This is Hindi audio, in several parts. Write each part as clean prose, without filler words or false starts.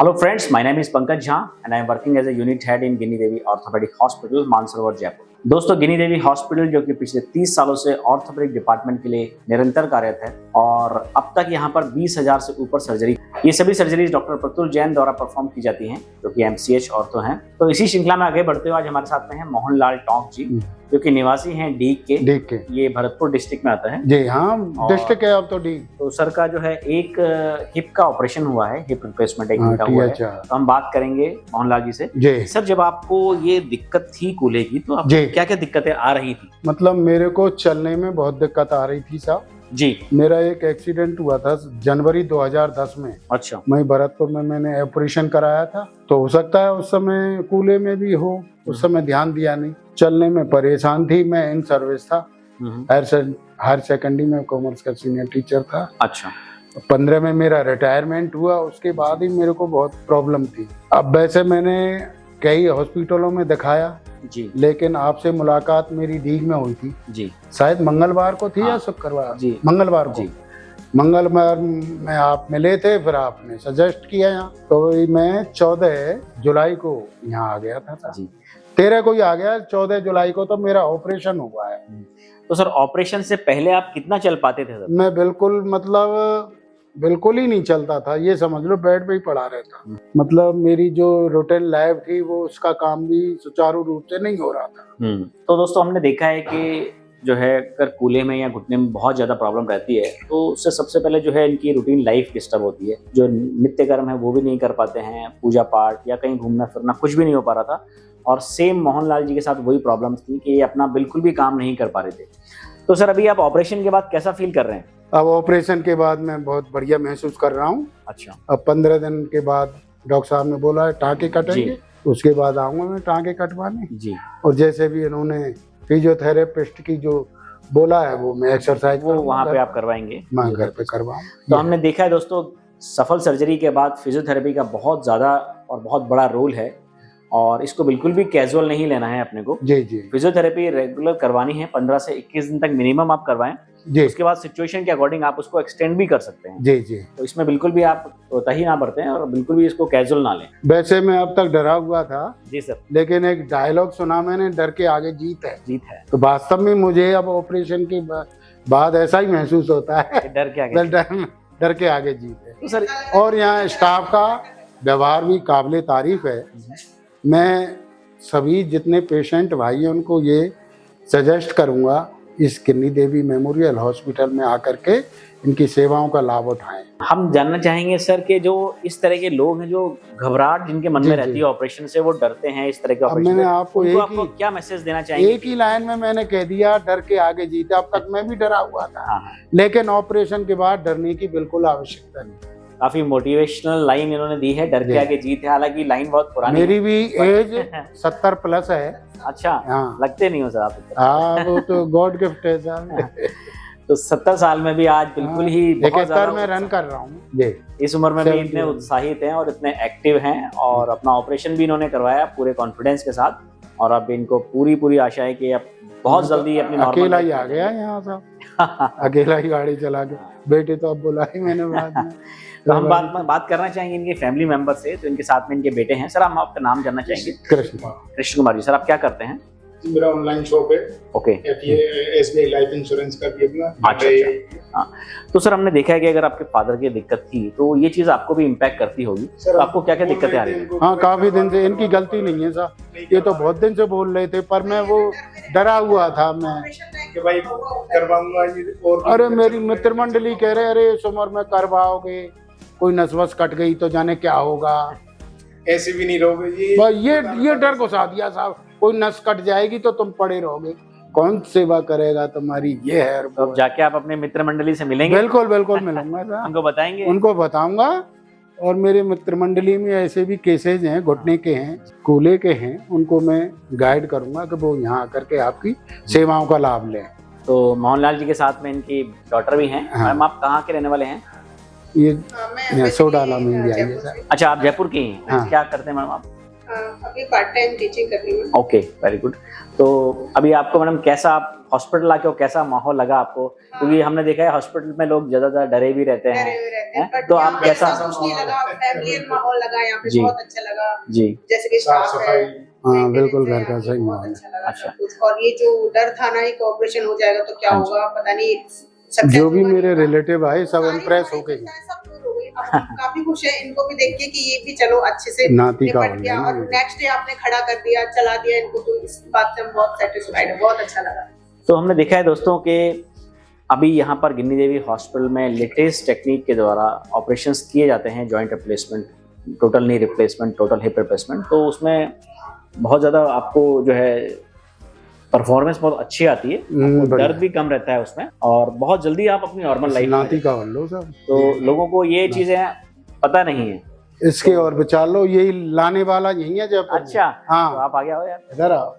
Hello friends, my name is Pankaj Jha and I am working as a unit head in Guinea Devi orthopaedic hospital Mansarovar Jaipur. दोस्तों, गिनी देवी हॉस्पिटल जो कि पिछले 30 सालों से ऑर्थोपेडिक डिपार्टमेंट के लिए निरंतर कार्यरत है और अब तक यहाँ पर 20,000 से ऊपर सर्जरी, ये सभी सर्जरीज डॉक्टर प्रतुल जैन द्वारा परफॉर्म की जाती हैं जो कि MCH ऑर्थो हैं। तो इसी श्रृंखला में आगे बढ़ते हुए आज हमारे साथ में हैं मोहनलाल टोंक जी जो कि निवासी हैं डीग के। ये भरतपुर डिस्ट्रिक्ट में आता है। जी हाँ, डिस्ट्रिक्ट है अब तो डीग। तो सर का जो है एक हिप का ऑपरेशन हुआ है, हिप रिप्लेसमेंट एक हुआ है। तो हम बात करेंगे मोहनलाल जी से। जी सर, जब आपको ये दिक्कत थी कूल्हे की तो आपको क्या क्या दिक्कतें आ रही थी? मतलब मेरे को चलने में बहुत दिक्कत आ रही थी साहब जी। मेरा एक एक्सीडेंट हुआ था जनवरी 2010 में। अच्छा। मैं भरतपुर में मैंने ऑपरेशन कराया था, तो हो सकता है उस समय कूल्हे में भी हो, उस समय ध्यान दिया नहीं, चलने में परेशान थी। मैं इन सर्विस था, हायर सेकेंडरी में कॉमर्स का सीनियर टीचर था। अच्छा। 15 में मेरा रिटायरमेंट हुआ, उसके बाद ही मेरे को बहुत प्रॉब्लम थी। अब वैसे मैंने कई हॉस्पिटलों में दिखाया जी, लेकिन आपसे मुलाकात मेरी डीग में हुई थी जी, शायद मंगलवार को थी या शुक्रवार जी, मंगलवार को। मंगलवार में आप मिले थे, फिर आपने सजेस्ट किया यहाँ, तो मैं 14 जुलाई को यहाँ आ गया था जी। 13 को ही आ गया, 14 जुलाई को तो मेरा ऑपरेशन हुआ है। तो सर, ऑपरेशन से पहले आप कितना चल पाते थे सर? मैं बिल्कुल ही नहीं चलता था, ये समझ लो बेड पे ही पड़ा रहता। मतलब मेरी जो रूटीन लाइफ थी वो उसका काम भी सुचारू रूप से नहीं हो रहा था। तो दोस्तों, हमने देखा है कि जो है अगर कूल्हे में या घुटने में बहुत ज्यादा प्रॉब्लम रहती है तो उससे सबसे पहले जो है इनकी रूटीन लाइफ डिस्टर्ब होती है। जो नित्य कर्म है वो भी नहीं कर पाते हैं, पूजा पाठ या कहीं घूमना फिरना कुछ भी नहीं हो पा रहा था। और सेम मोहनलाल जी के साथ वही प्रॉब्लम थी कि ये अपना बिल्कुल भी काम नहीं कर पा रहे थे। तो सर, अभी आप ऑपरेशन के बाद कैसा फील कर रहे हैं? अब ऑपरेशन के बाद मैं बहुत बढ़िया महसूस कर रहा हूँ। अच्छा। अब 15 दिन के बाद डॉक्टर साहब ने बोला है टाँके कटेंगे, उसके बाद आऊंगा मैं टाँके कटवाने जी। और जैसे भी इन्होंने फिजियोथेरेपिस्ट की जो बोला है वो मैं एक्सरसाइज वो वहाँ पे आप करवाएंगे, मैं घर पे करवाऊँ। तो हमने देखा है दोस्तों, सफल सर्जरी के बाद फिजियोथेरेपी का बहुत ज़्यादा और बहुत बड़ा रोल है और इसको बिल्कुल भी कैजुअल नहीं लेना है अपने को। जी जी। फिजियोथेरेपी रेगुलर करवानी है, 15 से 21 दिन तक मिनिमम आप करवाएं जी। उसके बाद सिचुएशन के अकॉर्डिंग आप उसको एक्सटेंड भी कर सकते हैं जी जी। तो इसमें बिल्कुल भी आप कोताही ना बरतें और बिल्कुल भी इसको कैजुअल ना लें। वैसे मैं अब तक डरा हुआ था जी सर, लेकिन एक डायलॉग सुना मैंने, डर के आगे जीत है। जीत है। तो वास्तव में मुझे अब ऑपरेशन के बाद ऐसा ही महसूस होता है, डर के आगे जीत है। तो सर, और यहाँ स्टाफ का व्यवहार भी काबिले तारीफ है। मैं सभी जितने पेशेंट भाई हैं उनको ये सजेस्ट करूँगा इस गिनी देवी मेमोरियल हॉस्पिटल में आकर के इनकी सेवाओं का लाभ उठाएं। हम जानना चाहेंगे सर कि जो इस तरह के लोग हैं जो घबराहट जिनके मन में रहती है ऑपरेशन से, वो डरते हैं इस तरह के ऑपरेशन। मैंने आपको क्या मैसेज देना चाहेंगे? एक ही लाइन में मैंने कह दिया, डर के आगे जीते। अब तक मैं भी डरा हुआ था, लेकिन ऑपरेशन के बाद डरने की बिल्कुल आवश्यकता नहीं। काफी मोटिवेशनल लाइन इन्होंने दी है, डर के आगे जीत है। हालांकि लाइन बहुत पुरानी मेरी भी एज 70 प्लस है। अच्छा। हाँ। लगते नहीं हो सर आप। हाँ, वो तो गॉड गिफ्ट है साहब। तो 70 साल में भी आज बिल्कुल ही 71 में रन कर रहा हूँ। इस उम्र में भी इतने उत्साहित हैं और इतने एक्टिव हैं और अपना ऑपरेशन भी इन्होंने करवाया पूरे कॉन्फिडेंस के साथ। और अब इनको पूरी आशा है कि अब बहुत जल्दी अपनी अकेला ही आ गया यहाँ साहब। अकेला ही गाड़ी चला के, बेटे तो अब बुला ही मैंने बाद में। तो हम बात करना चाहेंगे इनके फैमिली मेंबर से। तो इनके साथ में इनके बेटे हैं। सर, हम आपका नाम जानना चाहेंगे। कृष्ण कुमार जी। सर, आप क्या करते हैं? मेरा ऑनलाइन शॉप है। ओके। SBI लाइफ इंश्योरेंस का भी अपना। अच्छा। हाँ, तो सर हमने देखा है कि अगर आपके फादर की दिक्कत थी तो ये चीज आपको भी इम्पैक्ट करती होगी। तो आपको क्या क्या दिक्कतें आ रही हैं? हाँ, काफी दिन से। इनकी गलती नहीं है साहब, ये तो बहुत दिन से बोल रहे थे, पर मैं वो डरा हुआ था मैं कि भाई करवाऊंगा। अरे मेरी मित्र मंडली कह रहे, अरे इस उम्र में करवाओगे, कोई नसवस कट गई तो जाने क्या होगा, ऐसे भी नहीं रहोगे। ये डर घुसा दिया साहब, कोई नस कट जाएगी तो तुम पड़े रहोगे, कौन सेवा करेगा तुम्हारी, ये है। अब जाके आप अपने मित्र मंडली से मिलेंगे? बिल्कुल मिलूंगा। उनको बताएंगे? उनको बताऊंगा। और मेरे मित्र मंडली में ऐसे भी केसेज हैं, घुटने के हैं, कूल्हे के हैं, उनको मैं गाइड करूंगा कि वो यहाँ आकर के आपकी सेवाओं का लाभ लें। तो मोहनलाल जी के साथ में इनकी डॉटर भी हैं। हाँ। मैम, आप कहाँ के रहने वाले हैं? ये सोडाला में भी आई है सर। अच्छा, आप जयपुर की हैं। हाँ। क्या करते हैं मैम आप? अभी पार्ट टाइम टीचिंग कर रही हूँ। Okay, very good. तो अभी आपको मैडम कैसा, आप हॉस्पिटल आके कैसा माहौल लगा आपको? क्योंकि हमने देखा है हॉस्पिटल में लोग ज्यादातर डरे भी रहते हैं, डरे हुए रहते हैं, तो यहाँ आप पे कैसा? ऐसा कुछ नहीं लगा, फैमिलियर माहौल लगा यहाँ पे, जी। बहुत अच्छा लगा। जी। जैसे कि साफ स्टाफ है, सफाई, हाँ बिल्कुल घर maintenance का है, सही बहुत माहौल है। अच्छा लगा अच्छा। सब कुछ। और ये जो डर था ना, एक ऑपरेशन हो जाएगा तो क्या हाँ जी। होगा पता नहीं, सब जो भी होगा मेरे नहीं होगा। रिलेटिव आए सब सारी इम्प्रेस हमारी हो गए। चिंताएं सब दूर हो गई। अब हम काफी खुश हैं इनको भी देख के कि ये भी चलो अच्छे से नाती का निपट गया, हो और गया। नेक्स्ट डे आपने खड़ा कर दिया, चला दिया इनको, तो इस बात से हम बहुत सेटिस्फाइड है, बहुत अच्छा लगा। तो हमने देखा है दोस्तों कि अभी यहाँ पर गिन्नी देवी हॉस्पिटल में लेटेस्ट टेक्निक के द्वारा ऑपरेशंस किए जाते हैं, joint replacement, total knee replacement, total hip replacement. तो उसमें बहुत ज़्यादा आपको जो है परफॉर्मेंस बहुत अच्छी आती है, आपको बढ़िया। दर्द भी कम रहता है उसमें, और बहुत जल्दी आप अपनी नॉर्मल लाइफ नाती का हो लो सब। तो लोगों को ये चीज़ें पता नहीं है। इसके और बचा लो, यही लाने वाला यही है जयपुर में। अच्छा, तो हाँ आप आ गया हो यार। इधर आओ।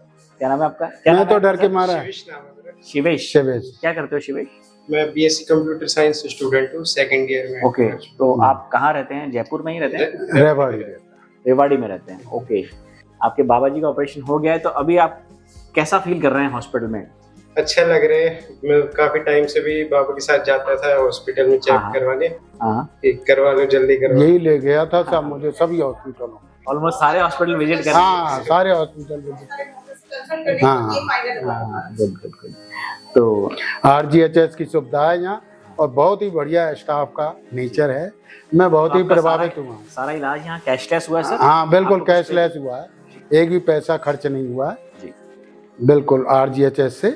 क्या नाम है आपका? क्या मैं नाम तो है डर आपका के मारा है। शिवेश नाम है मेरा। शिवेश। शिवेश। क्या करते हो शिवेश? मैं बीएससी कंप्यूटर साइंस स्टूडेंट हूँ, सेकंड ईयर में। ओके, तो आप कहाँ रहते हैं? जयपुर में ही रहते हैं? रेवाड़ी। रेवाड़ी में रहते हैं। ओके, आपके बाबा जी का ऑपरेशन हो गया है, तो अभी आप कैसा फील कर रहे हैं हॉस्पिटल में? अच्छा लग रहा है। मैं काफी टाइम से भी बाबा के साथ जाता था हॉस्पिटल में चेक हाँ। करवाने, हाँ, कि करवा लो जल्दी करवा लो। यही ले गया था सब मुझे सभी हॉस्पिटलों। ऑलमोस्ट सारे हॉस्पिटल विजिट कर हाँ सारे हॉस्पिटल विजिट। कंसल्ट करने हाँ। ये फाइनल हुआ। Good good good. तो RGHS की सुविधा है यहाँ, और बहुत ही बढ़िया स्टाफ का नेचर है। मैं बहुत ही आपका प्रभावित हुआ। सारा इलाज यहाँ कैशलेस हुआ है सर? हाँ बिल्कुल आपको कुछ कैशलेस हुआ है, एक भी पैसा खर्च नहीं हुआ है जी। बिल्कुल RGHS से।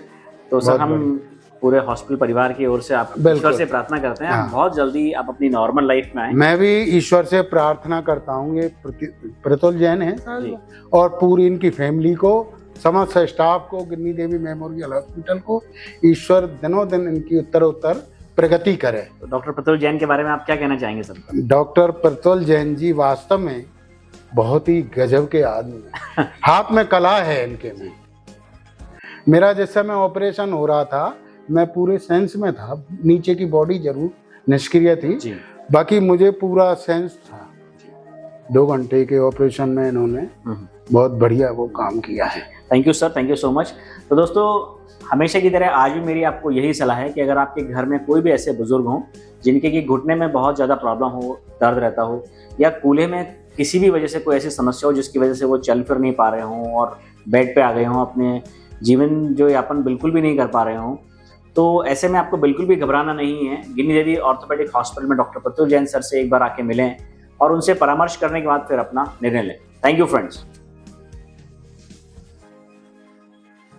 तो सर बहुत हम पूरे हॉस्पिटल परिवार की ओर से आप बिल्कुल। ईश्वर से प्रार्थना करते हैं हाँ। बहुत जल्दी आप अपनी नॉर्मल लाइफ में आए। मैं भी ईश्वर से प्रार्थना करता हूँ, ये प्रतुल जैन है जी। और पूरी इनकी फैमिली को, समस्त स्टाफ को, गिन्नी देवी मेमोरियल हॉस्पिटल को, ईश्वर दिनों दिन इनकी उत्तर प्रगति करे। तो डॉक्टर प्रतुल जैन के बारे में आप क्या कहना चाहेंगे सर? डॉक्टर प्रतुल जैन जी वास्तव में बहुत ही गजब के आदमी हैं। हाथ में कला है इनके में। मेरा जिस समय ऑपरेशन हो रहा था मैं पूरे सेंस में था, नीचे की बॉडी जरूर निष्क्रिय थी, जी। बाकी मुझे पूरा सेंस था। 2 घंटे के ऑपरेशन में इन्होंने बहुत बढ़िया वो काम किया है। Thank you sir, thank you so much. तो दोस्तों हमेशा की तरह आज भी मेरी आपको यही सलाह है कि अगर आपके घर में कोई भी ऐसे बुजुर्ग हों जिनके कि घुटने में बहुत ज़्यादा प्रॉब्लम हो, दर्द रहता हो, या कूल्हे में किसी भी वजह से कोई ऐसी समस्या हो जिसकी वजह से वो चल फिर नहीं पा रहे हों और बेड पे आ गए हों, अपने जीवन जो यापन बिल्कुल भी नहीं कर पा रहे हों, तो ऐसे में आपको बिल्कुल भी घबराना नहीं है। गिन्नी देवी ऑर्थोपेडिक हॉस्पिटल में डॉक्टर प्रतुल जैन सर से एक बार आके मिलें और उनसे परामर्श करने के बाद फिर अपना निर्णय लें। Thank you friends.